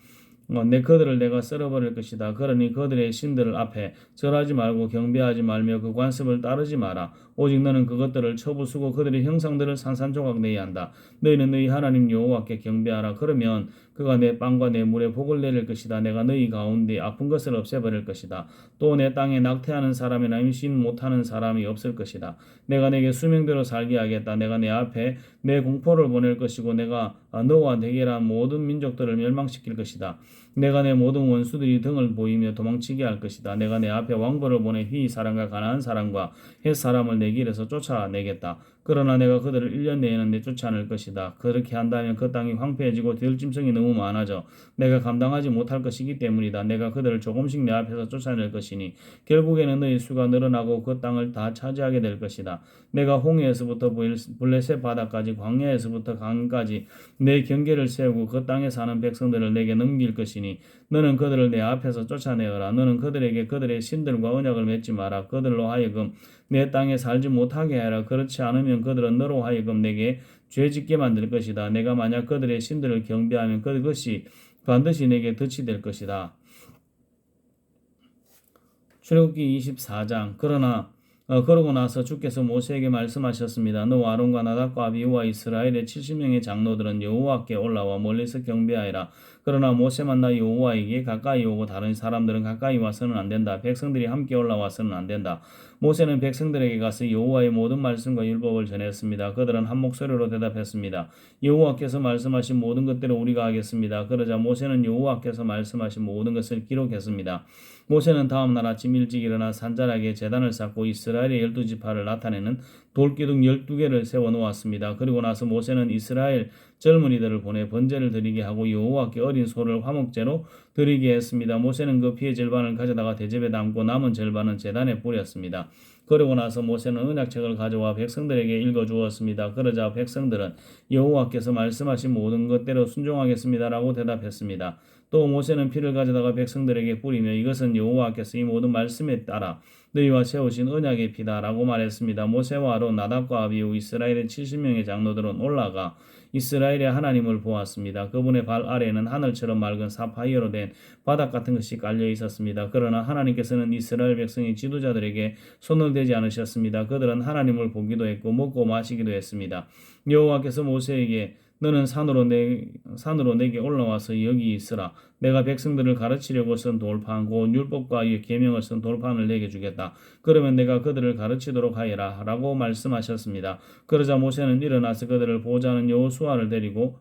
[SPEAKER 1] 내 그들을 내가 썰어버릴 것이다. 그러니 그들의 신들 앞에 절하지 말고 경배하지 말며 그 관습을 따르지 마라. 오직 너는 그것들을 쳐부수고 그들의 형상들을 산산조각 내야 한다. 너희는 너희 하나님 여호와께 경배하라. 그러면 그가 내 빵과 내 물에 복을 내릴 것이다. 내가 너희 가운데 아픈 것을 없애버릴 것이다. 또 내 땅에 낙태하는 사람이나 임신 못하는 사람이 없을 것이다. 내가 내게 수명대로 살게 하겠다. 내가 내 앞에 내 공포를 보낼 것이고 내가 너와 대결한 모든 민족들을 멸망시킬 것이다. 내가 내 모든 원수들이 등을 보이며 도망치게 할 것이다. 내가 내 앞에 왕벌을 보내 휘 사람과 가나안 사람과 헷 사람을 내 길에서 쫓아내겠다. 그러나 내가 그들을 1년 내에는 내쫓지 않을 것이다. 그렇게 한다면 그 땅이 황폐해지고 들짐승이 너무 많아져 내가 감당하지 못할 것이기 때문이다. 내가 그들을 조금씩 내 앞에서 쫓아낼 것이니 결국에는 너희 수가 늘어나고 그 땅을 다 차지하게 될 것이다. 내가 홍해에서부터 블레셋 바다까지 광야에서부터 강까지 내 경계를 세우고 그 땅에 사는 백성들을 내게 넘길 것이니 너는 그들을 내 앞에서 쫓아내어라. 너는 그들에게 그들의 신들과 언약을 맺지 마라. 그들로 하여금 내 땅에 살지 못하게 하라. 그렇지 않으면 그들은 너로 하여금 내게 죄짓게 만들 것이다. 내가 만약 그들의 신들을 경배하면 그것이 반드시 내게 덫이 될 것이다. 출애굽기 24장. 그러고 나서 주께서 모세에게 말씀하셨습니다. 너와 아론과 나답과 아비후와 이스라엘의 70명의 장로들은 여호와께 올라와 멀리서 경배하여라. 그러나 모세만 나 여호와에게 가까이 오고 다른 사람들은 가까이 와서는 안 된다. 백성들이 함께 올라와서는 안 된다. 모세는 백성들에게 가서 여호와의 모든 말씀과 율법을 전했습니다. 그들은 한 목소리로 대답했습니다. 여호와께서 말씀하신 모든 것대로 우리가 하겠습니다. 그러자 모세는 여호와께서 말씀하신 모든 것을 기록했습니다. 모세는 다음 날 아침 일찍 일어나 산자락에 제단을 쌓고 이스라엘의 12지파를 나타내는 돌기둥 12개를 세워놓았습니다. 그리고 나서 모세는 이스라엘 젊은이들을 보내 번제를 드리게 하고 여호와께 어린 소를 화목제로 드리게 했습니다. 모세는 그 피의 절반을 가져다가 대접에 담고 남은 절반은 제단에 뿌렸습니다. 그러고 나서 모세는 언약책을 가져와 백성들에게 읽어주었습니다. 그러자 백성들은 여호와께서 말씀하신 모든 것대로 순종하겠습니다라고 대답했습니다. 또 모세는 피를 가져다가 백성들에게 뿌리며 이것은 여호와께서 이 모든 말씀에 따라 너희와 세우신 언약의 피다라고 말했습니다. 모세와 아론, 나답과 아비후 이스라엘의 70명의 장로들은 올라가 이스라엘의 하나님을 보았습니다. 그분의 발 아래에는 하늘처럼 맑은 사파이어로 된 바닥 같은 것이 깔려 있었습니다. 그러나 하나님께서는 이스라엘 백성의 지도자들에게 손을 대지 않으셨습니다. 그들은 하나님을 보기도 했고 먹고 마시기도 했습니다. 여호와께서 모세에게 너는 산으로 내게 올라와서 여기 있으라. 내가 백성들을 가르치려고 쓴 돌판 곧 율법과 계명을 쓴 돌판을 내게 주겠다. 그러면 내가 그들을 가르치도록 하여라 라고 말씀하셨습니다. 그러자 모세는 일어나서 그들을 보호자 하는 여호수아를 데리고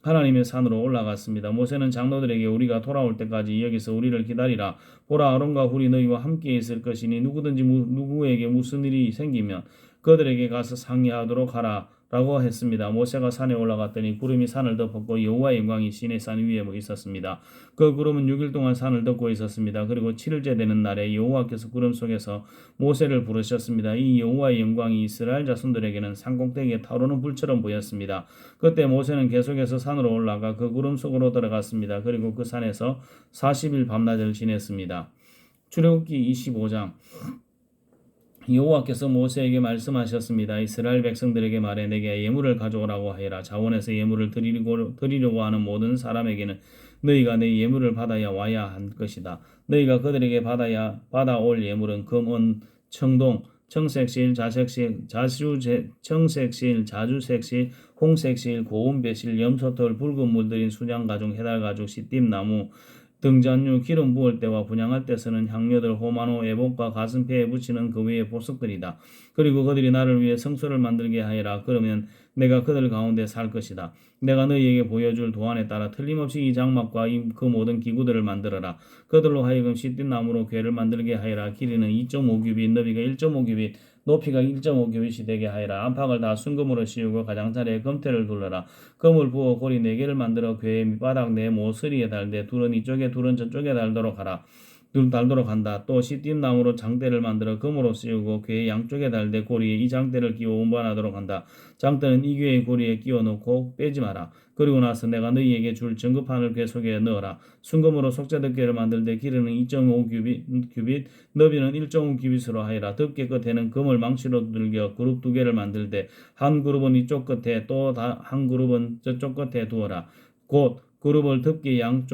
[SPEAKER 1] 하나님의 산으로 올라갔습니다. 모세는 장로들에게 우리가 돌아올 때까지 여기서 우리를 기다리라. 보라, 아론과 훌이 너희와 함께 있을 것이니 누구든지 누구에게 무슨 일이 생기면 그들에게 가서 상의하도록 하라 라고 했습니다. 모세가 산에 올라갔더니 구름이 산을 덮었고 여호와의 영광이 시내 산 위에 있었습니다. 그 구름은 6일 동안 산을 덮고 있었습니다. 그리고 7일째 되는 날에 여호와께서 구름 속에서 모세를 부르셨습니다. 이 여호와의 영광이 이스라엘 자손들에게는 산꼭대기에 타오르는 불처럼 보였습니다. 그때 모세는 계속해서 산으로 올라가 그 구름 속으로 들어갔습니다. 그리고 그 산에서 40일 밤낮을 지냈습니다. 출애굽기 25장. 여호와께서 모세에게 말씀하셨습니다. 이스라엘 백성들에게 말해 내게 예물을 가져오라고 하여라. 자원에서 예물을 드리려고 하는 모든 사람에게는 너희가 내 예물을 받아야 와야 한 것이다. 너희가 그들에게 받아올 예물은 금, 은, 청동, 청색실, 청색실, 자주색실, 홍색실, 고운 배실, 염소털, 붉은 물들인 순양 가죽, 해달 가죽, 시띠나무, 등잔류 기름 부을 때와 분향할 때 쓰는 향료들 호마노 애복과 가슴폐에 붙이는 그 외의 보석들이다. 그리고 그들이 나를 위해 성소를 만들게 하여라. 그러면 내가 그들 가운데 살 것이다. 내가 너희에게 보여줄 도안에 따라 틀림없이 이 장막과 그 모든 기구들을 만들어라. 그들로 하여금 시띠 나무로 궤를 만들게 하여라. 길이는 2.5규빗, 너비가 1.5규빗, 높이가 1.5규빗이 되게 하여라. 안팎을 다 순금으로 씌우고 가장자리에 금태를 둘러라. 금을 부어 고리 4개를 만들어 궤의 밑바닥 네 모서리에 달되 둘은 이쪽에 둘은 저쪽에 달도록 하라. 달도록 한다. 또 시띠 나무로 장대를 만들어 금으로 씌우고 궤의 양쪽에 달되 고리에 이 장대를 끼워 운반하도록 한다. 장대는 이 궤의 고리에 끼워 넣고 빼지 마라. 그리고 나서 내가 너희에게 줄 증거판을 궤 속에 넣어라. 순금으로 속죄덮개를 만들되 길이는 2.5규빗, 너비는 1.5규빗으로 하여라. 덮개 끝에는 금을 망치로 두들겨 그룹 2개를 만들되 한 그룹은 이쪽 끝에 또 한 그룹은 저쪽 끝에 두어라. 곧 그룹을 덮개 양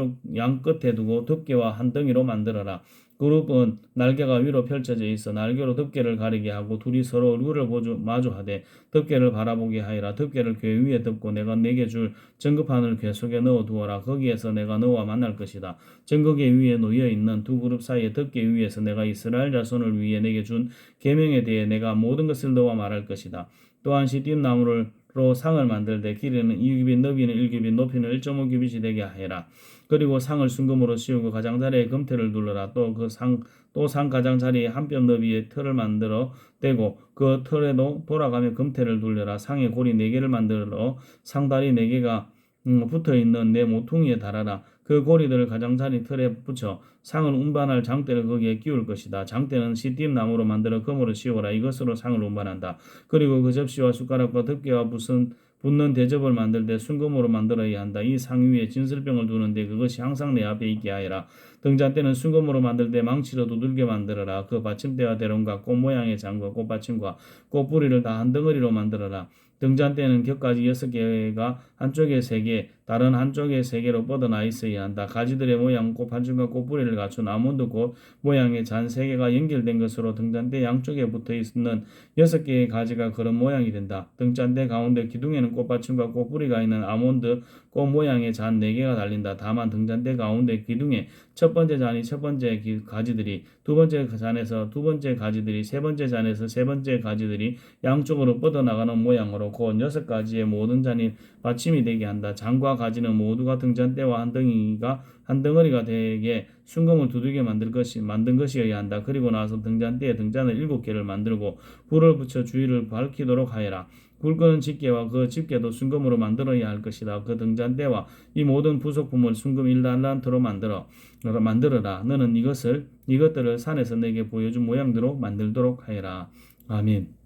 [SPEAKER 1] 끝에 두고 덮개와 한 덩이로 만들어라. 그룹은 날개가 위로 펼쳐져 있어 날개로 덮개를 가리게 하고 둘이 서로 얼굴을 마주하되 덮개를 바라보게 하여라. 덮개를 궤 위에 덮고 내가 내게 줄 증거판을 궤 속에 넣어 두어라. 거기에서 내가 너와 만날 것이다. 증거궤 위에 놓여 있는 두 그룹 사이의 덮개 위에서 내가 이스라엘 자손을 위해 내게 준 계명에 대해 내가 모든 것을 너와 말할 것이다. 또한 시띠 나무로 상을 만들되 길이는 2규빗, 너비는 1규빗, 높이는 1.5규빗이 되게 하여라. 그리고 상을 순금으로 씌우고 가장자리에 금태를 둘러라. 또 상 가장자리에 한 뼘 너비의 틀을 만들어 떼고 그 틀에도 돌아가며 금태를 둘러라. 상에 고리 4개를 만들어 상다리 4개가 붙어있는 내 모퉁이에 달아라. 그 고리들을 가장자리 틀에 붙여 상을 운반할 장대를 거기에 끼울 것이다. 장대는 시띠 나무로 만들어 금으로 씌워라. 이것으로 상을 운반한다. 그리고 그 접시와 숟가락과 덮개와 붙는 대접을 만들 때 순금으로 만들어야 한다. 이 상 위에 진설병을 두는데 그것이 항상 내 앞에 있게 하여라. 등잔대는 순금으로 만들 때 망치로 두들겨 만들어라. 그 받침대와 대롱과 꽃 모양의 장과 꽃받침과 꽃뿌리를 다 한 덩어리로 만들어라. 등잔대는 곁가지 6개가 한쪽에 3개, 다른 한쪽에 3개로 뻗어나 있어야 한다. 가지들의 모양, 꽃받침과 꽃뿌리를 갖춘 아몬드 꽃 모양의 잔 3개가 연결된 것으로 등잔대 양쪽에 붙어 있는 6개의 가지가 그런 모양이 된다. 등잔대 가운데 기둥에는 꽃받침과 꽃뿌리가 있는 아몬드 꽃 모양의 잔 4개가 달린다. 다만 등잔대 가운데 기둥에 첫 번째 잔이 첫 번째 가지들이, 두 번째 잔에서 두 번째 가지들이, 세 번째 잔에서 세 번째 가지들이 양쪽으로 뻗어나가는 모양으로 곧 6가지의 모든 잔이 받침이 되게 한다. 잔과 가지는 모두가 등잔대와 한 덩어리가 되게 순금을 두들겨 만든 것이어야 한다. 그리고 나서 등잔대에 등잔을 7개를 만들고 불을 붙여 주위를 밝히도록 하여라. 불 끄는 집게와 그 집게도 순금으로 만들어야 할 것이다. 그 등잔대와 이 모든 부속품을 순금 1달란트로 만들어라. 너는 이것들을 산에서 내게 보여준 모양대로 만들도록 하여라. 아멘.